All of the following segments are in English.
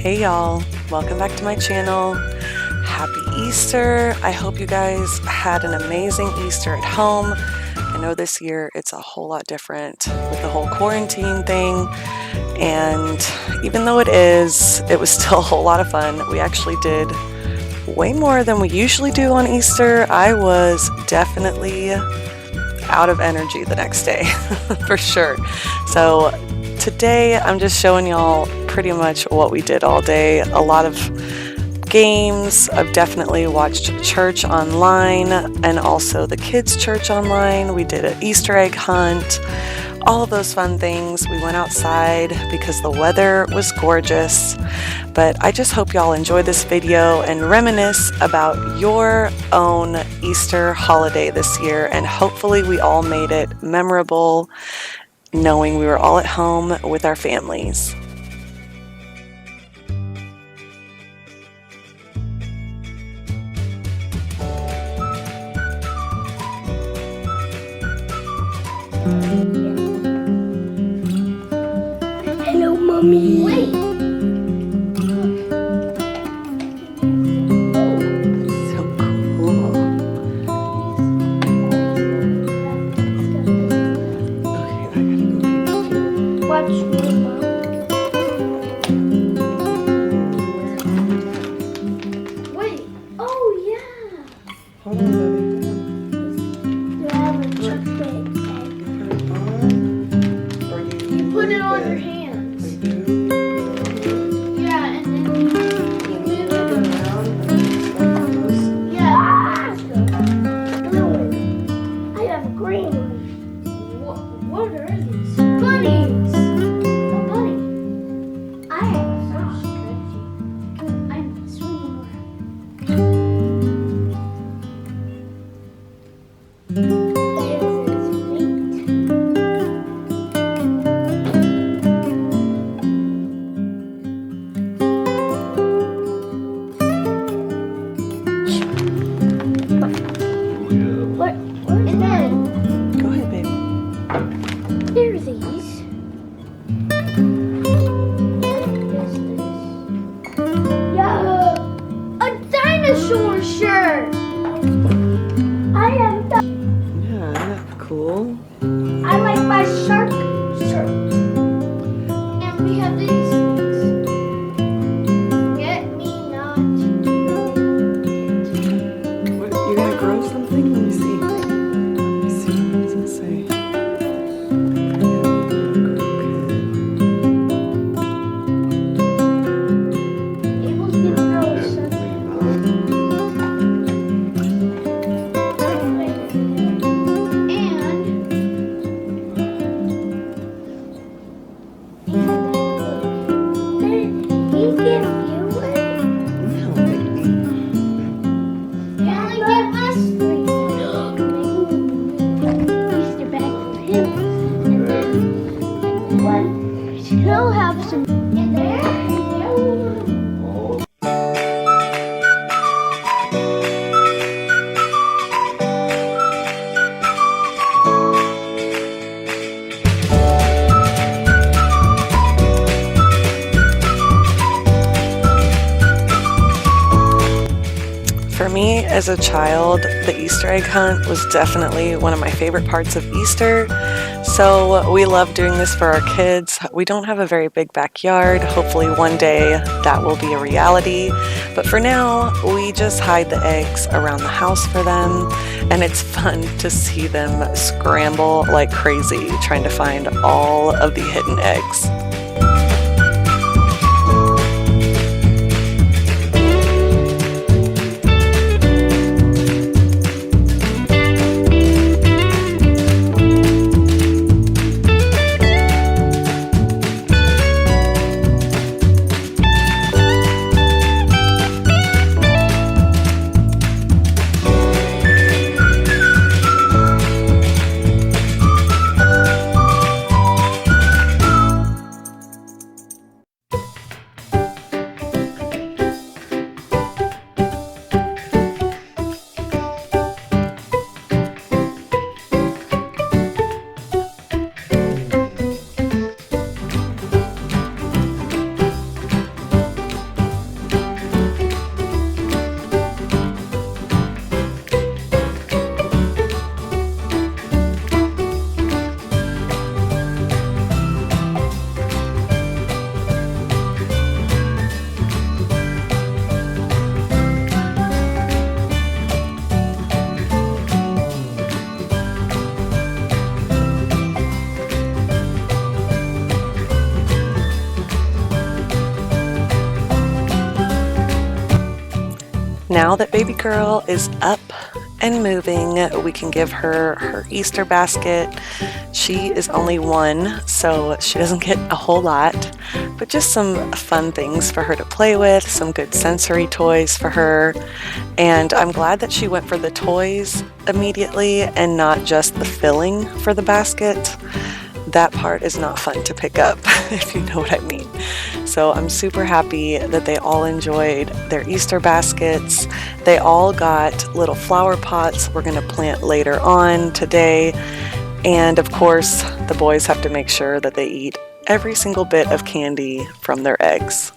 Hey y'all, welcome back to my channel. Happy Easter. I hope you guys had an amazing Easter at home. I know this year it's a whole lot different with the whole quarantine thing, and even though it was still a whole lot of fun. We actually did way more than we usually do on Easter. I was definitely out of energy the next day for sure. So today I'm just showing y'all pretty much what we did all day. A lot of games. I've definitely watched church online and also the kids' church online. We did an Easter egg hunt, all of those fun things. We went outside because the weather was gorgeous. But I just hope y'all enjoy this video and reminisce about your own Easter holiday this year, and hopefully we all made it memorable, knowing we were all at home with our families. Hello, Mommy. Wait. So cool. Okay, I gotta go get you. Watch me, Mom. Wait. Oh, yeah. Hold on, baby. Do I have a chocolate egg? You put it on your hands. Yeah, and then you move it around. Yeah. Blue one. I have a green one. What are these? Bunnies. A bunny. I have a fish. I'm swimming around. And then Go ahead, baby. there are these. Yeah, a dinosaur shirt. I have that. Yeah, isn't that cool? I like my shark shirt. And we have these things. Get me not. What, you're gonna grow something? Let me see. Let me see. What does it say? Abel's gonna grow a shirt. He'll have some in there. For me, as a child, the Easter egg hunt was definitely one of my favorite parts of Easter. So we love doing this for our kids. We don't have a very big backyard. Hopefully one day that will be a reality. But for now, we just hide the eggs around the house for them. And it's fun to see them scramble like crazy trying to find all of the hidden eggs. Now that baby girl is up and moving, we can give her her Easter basket. She is only 1, so she doesn't get a whole lot, but just some fun things for her to play with, some good sensory toys for her. And I'm glad that she went for the toys immediately and not just the filling for the basket. That part is not fun to pick up, if you know what I mean. So I'm super happy that they all enjoyed their Easter baskets. They all got little flower pots we're going to plant later on today. And of course, the boys have to make sure that they eat every single bit of candy from their eggs.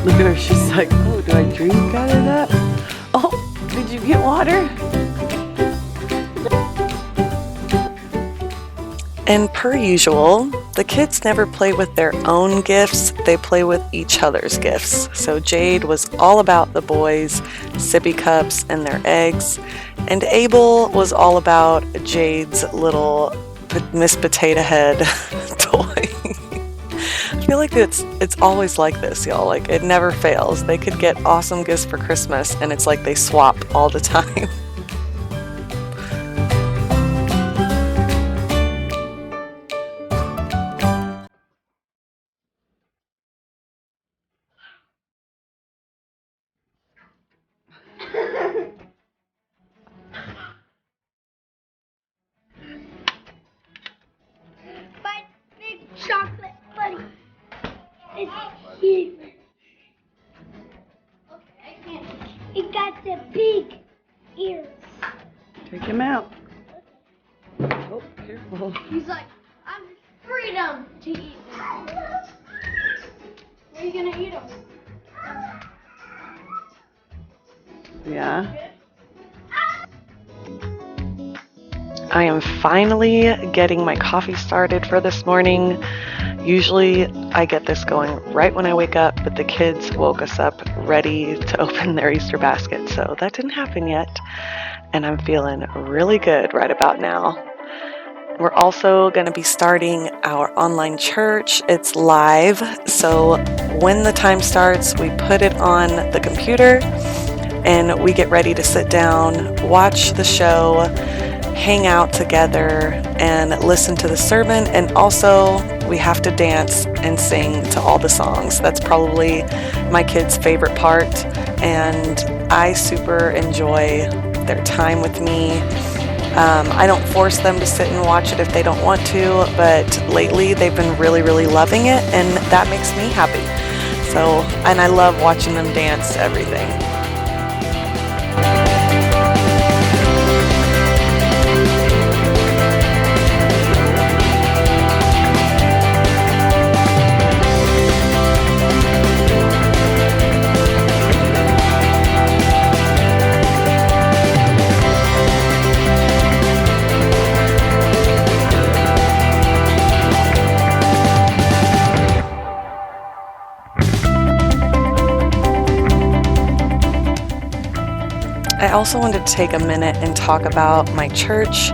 Look at her, she's like, oh, do I drink out of that? Oh, did you get water? And per usual, the kids never play with their own gifts, they play with each other's gifts. So Jade was all about the boys' sippy cups and their eggs, and Abel was all about Jade's little Miss Potato Head toy. I feel like it's always like this, y'all. Like, it never fails. They could get awesome gifts for Christmas, and it's like they swap all the time. My big chocolate buddy is here. He got the big ears. Take him out. Oh, careful. He's like, I'm freedom to eat them. Where are you gonna eat them? Yeah. I am finally getting my coffee started for this morning. Usually I get this going right when I wake up, but the kids woke us up ready to open their Easter basket, so that didn't happen yet. And I'm feeling really good right about now. We're also going to be starting our online church. It's live, so when the time starts, we put it on the computer and we get ready to sit down, watch the show, hang out together, and listen to the sermon. And also, we have to dance and sing to all the songs. That's probably my kids' favorite part, and I super enjoy their time with me. I don't force them to sit and watch it if they don't want to, but lately they've been really, really loving it, and that makes me happy. So, and I love watching them dance to everything. I also wanted to take a minute and talk about my church.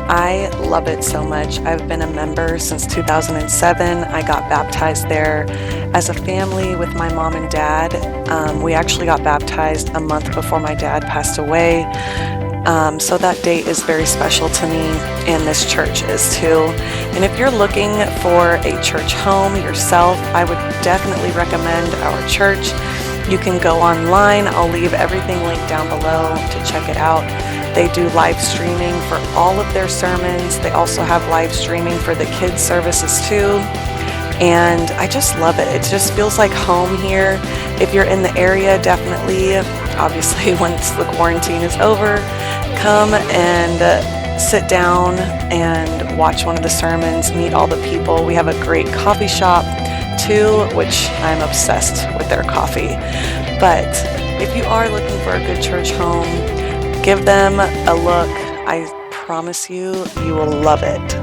I love it so much. I've been a member since 2007. I got baptized there as a family with my mom and dad. We actually got baptized a month before my dad passed away. So that date is very special to me, and this church is too. And if you're looking for a church home yourself, I would definitely recommend our church. You can go online. I'll leave everything linked down below to check it out. They do live streaming for all of their sermons. They also have live streaming for the kids' services too. and I just love it. It just feels like home here. If you're in the area, definitely, obviously once the quarantine is over, come and sit down and watch one of the sermons, meet all the people. We have a great coffee shop too, which I'm obsessed with their coffee. But if you are looking for a good church home, give them a look. I promise you, you will love it.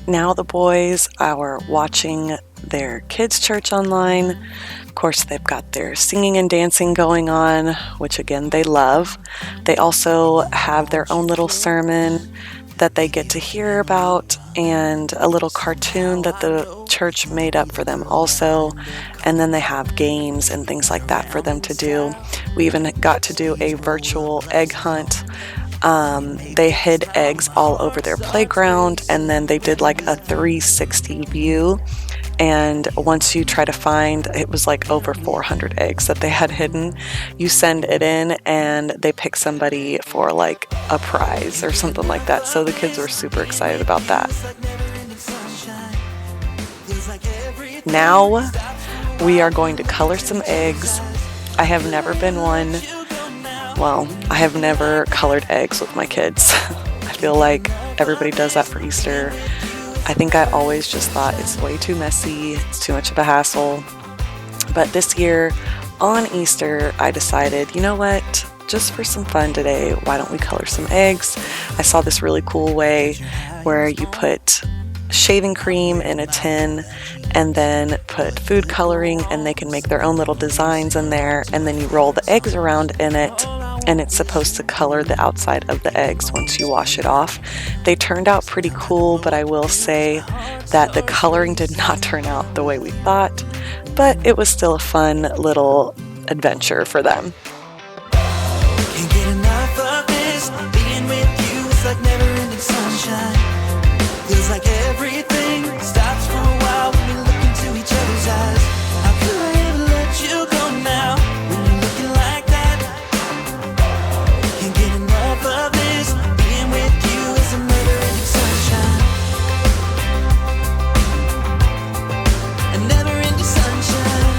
Now the boys are watching their kids' church online. Of course, they've got their singing and dancing going on, which again, they love. They also have their own little sermon that they get to hear about, and a little cartoon that the church made up for them also. And then they have games and things like that for them to do. We even got to do a virtual egg hunt. They hid eggs all over their playground, and then they did like a 360 view. And once you try to find, it was like over 400 eggs that they had hidden. You send it in and they pick somebody for like a prize or something like that. So the kids were super excited about that. Now we are going to color some eggs. I have never been one. Well, I have never colored eggs with my kids. I feel like everybody does that for Easter. I think I always just thought it's way too messy, it's too much of a hassle. But this year on Easter, I decided, you know what? Just for some fun today, why don't we color some eggs? I saw this really cool way where you put shaving cream in a tin and then put food coloring, and they can make their own little designs in there, and then you roll the eggs around in it, and it's supposed to color the outside of the eggs once you wash it off. They turned out pretty cool, but I will say that the coloring did not turn out the way we thought, but it was still a fun little adventure for them. Can't get enough of this. Being with you is like never-ending sunshine. Feels like everything stops for a while when we look into each other's eyes. How could I ever let you go now when you're looking like that? Can't get enough of this. Being with you is a never-ending sunshine. A never-ending sunshine.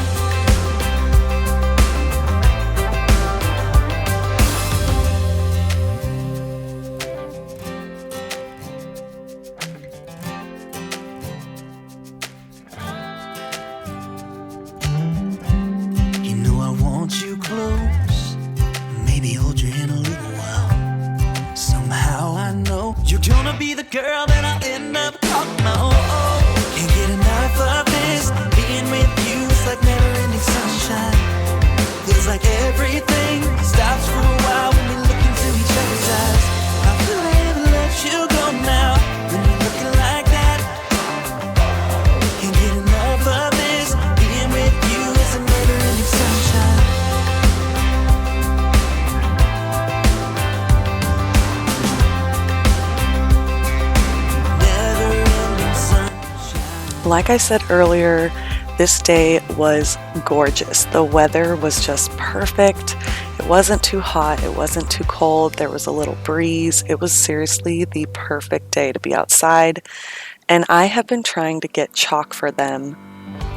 You know I want you close, maybe hold your hand a little while. Somehow I know you're gonna be the girl that I'll end up calling my own. Can't get enough of this. Being with you is like never-ending sunshine. Feels like everything stops for a while when we look into each other's eyes. How could I ever let you go now when you're looking like that? Can't get enough of this. Being with you is a never-ending sunshine. Never-ending sunshine. Like I said earlier, this day was gorgeous. The weather was just perfect. It wasn't too hot, it wasn't too cold, there was a little breeze. It was seriously the perfect day to be outside. And I have been trying to get chalk for them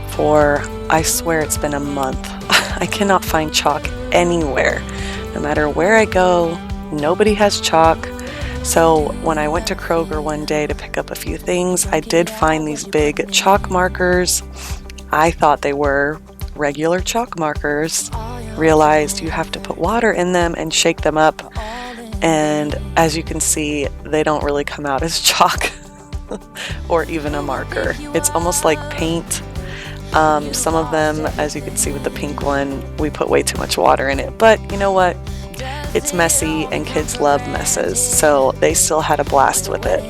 for, I swear it's been a month. I cannot find chalk anywhere. No matter where I go, nobody has chalk. So when I went to Kroger one day to pick up a few things, I did find these big chalk markers. I thought they were regular chalk markers. Realized you have to put water in them and shake them up. And as you can see, they don't really come out as chalk or even a marker. It's almost like paint. Some of them, as you can see with the pink one, we put way too much water in it. But you know what? It's messy and kids love messes, so they still had a blast with it.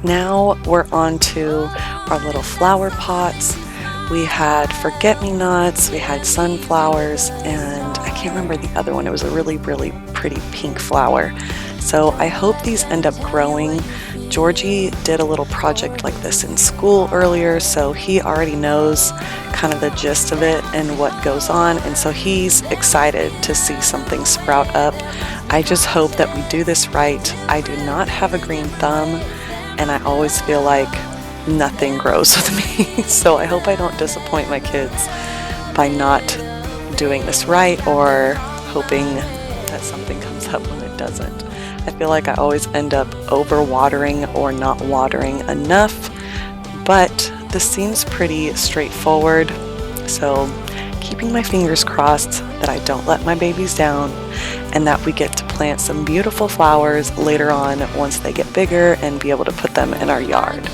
Now we're on to our little flower pots. We had forget-me-nots, we had sunflowers, and I can't remember the other one. It was a really, really pretty pink flower. So I hope these end up growing. Georgie did a little project like this in school earlier, so he already knows kind of the gist of it and what goes on, and so he's excited to see something sprout up. I just hope that we do this right. I do not have a green thumb, and I always feel like nothing grows with me. So I hope I don't disappoint my kids by not doing this right or hoping that something comes up when it doesn't. I feel like I always end up overwatering or not watering enough, but this seems pretty straightforward. So keeping my fingers crossed that I don't let my babies down and that we get to plant some beautiful flowers later on once they get bigger and be able to put them in our yard.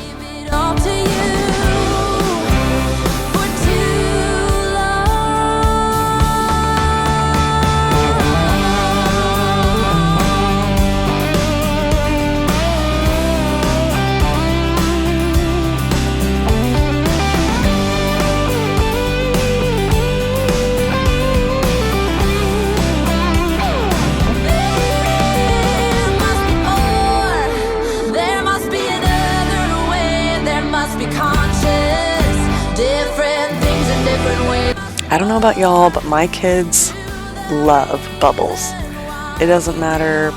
I don't know about y'all, but my kids love bubbles. It doesn't matter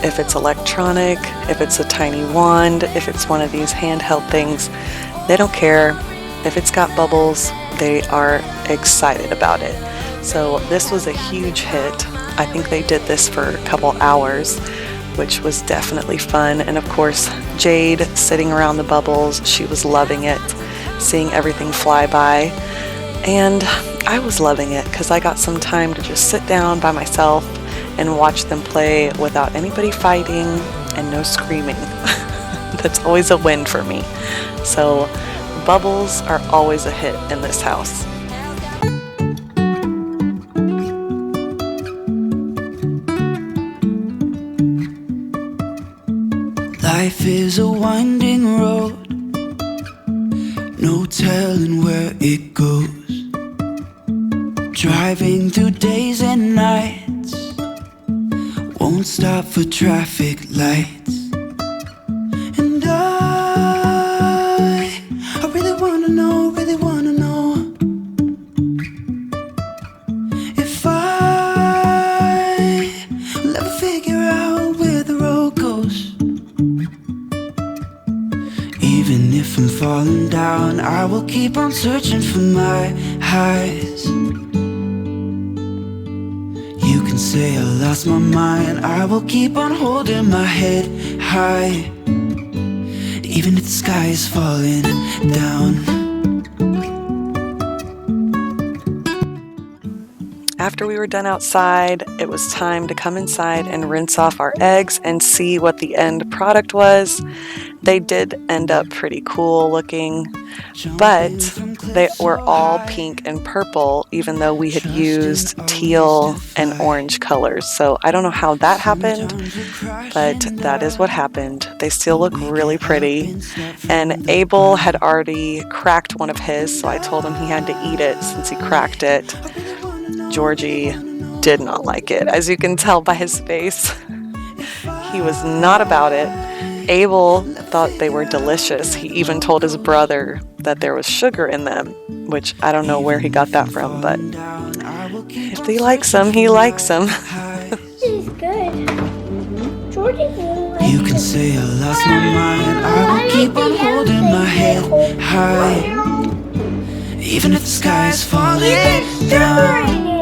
if it's electronic, if it's a tiny wand, if it's one of these handheld things. They don't care. If it's got bubbles, they are excited about it. So this was a huge hit. I think they did this for a couple hours, which was definitely fun. And of course, Jade sitting around the bubbles, she was loving it, seeing everything fly by. And I was loving it because I got some time to just sit down by myself and watch them play without anybody fighting and no screaming. That's always a win for me. So bubbles are always a hit in this house. Life is a winding road, no telling where it goes. Driving through days and nights, won't stop for traffic lights. And I really wanna know if I will ever figure out where the road goes. Even if I'm falling down, I will keep on searching for my highs. You can say I lost my mind, I will keep on holding my head high, even if the sky is falling down. After we were done outside, it was time to come inside and rinse off our eggs and see what the end product was. They did end up pretty cool looking, but they were all pink and purple, even though we had used teal and orange colors. So I don't know how that happened, but that is what happened. They still look really pretty. And Abel had already cracked one of his, so I told him he had to eat it since he cracked it. Georgie did not like it, as you can tell by his face. He was not about it. Abel thought they were delicious. He even told his brother that there was sugar in them, which I don't know where he got that from, but if he likes them, he likes them. This is good. Georgie really likes You can say I lost my mind. I will keep on holding my head high, even if the sky is falling down.